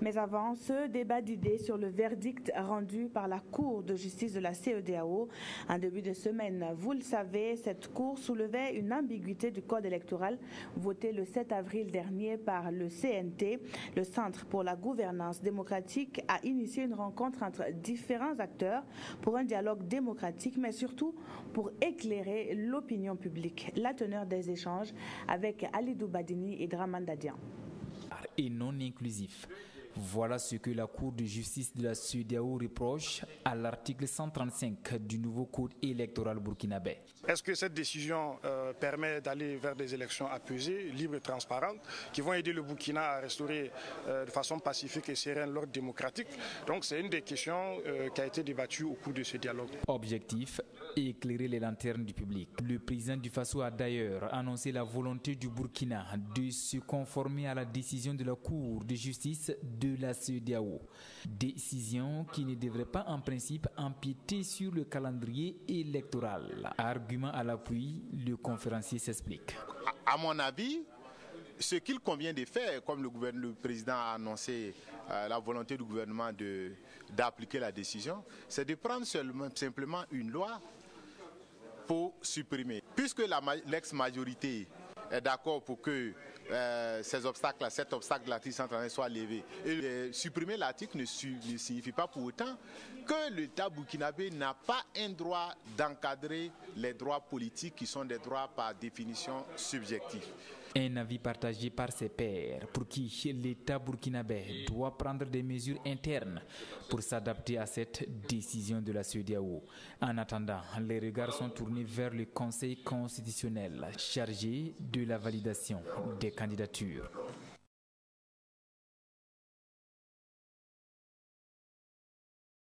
Mais avant, ce débat d'idées sur le verdict rendu par la Cour de justice de la CEDEAO en début de semaine. Vous le savez, cette Cour soulevait une ambiguïté du code électoral voté le 7 avril dernier par le CNT. Le Centre pour la gouvernance démocratique a initié une rencontre entre différents acteurs pour un dialogue démocratique, mais surtout pour éclairer l'opinion publique. La teneur des échanges avec Alidou Badini et Draman Dadian. Et non inclusif. Voilà ce que la Cour de justice de la CEDEAO reproche à l'article 135 du nouveau code électoral burkinabé. Est-ce que cette décision permet d'aller vers des élections apaisées, libres et transparentes, qui vont aider le Burkina à restaurer de façon pacifique et sereine l'ordre démocratique? Donc c'est une des questions qui a été débattue au cours de ce dialogue. Objectif, éclairer les lanternes du public. Le président du Faso a d'ailleurs annoncé la volonté du Burkina de se conformer à la décision de la Cour de justice de la CEDEAO. Décision qui ne devrait pas en principe empiéter sur le calendrier électoral. Argument à l'appui, le conférencier s'explique. À mon avis, ce qu'il convient de faire, comme le président a annoncé la volonté du gouvernement d'appliquer la décision, c'est de prendre simplement une loi pour supprimer. Puisque l'ex-majorité est d'accord pour que cet obstacle de l'article 131 soit levé. Et supprimer l'article ne signifie pas pour autant que l'État burkinabé n'a pas un droit d'encadrer les droits politiques qui sont des droits par définition subjectifs. Un avis partagé par ses pairs pour qui l'État burkinabé doit prendre des mesures internes pour s'adapter à cette décision de la CEDEAO. En attendant, les regards sont tournés vers le Conseil constitutionnel chargé de la validation des candidatures.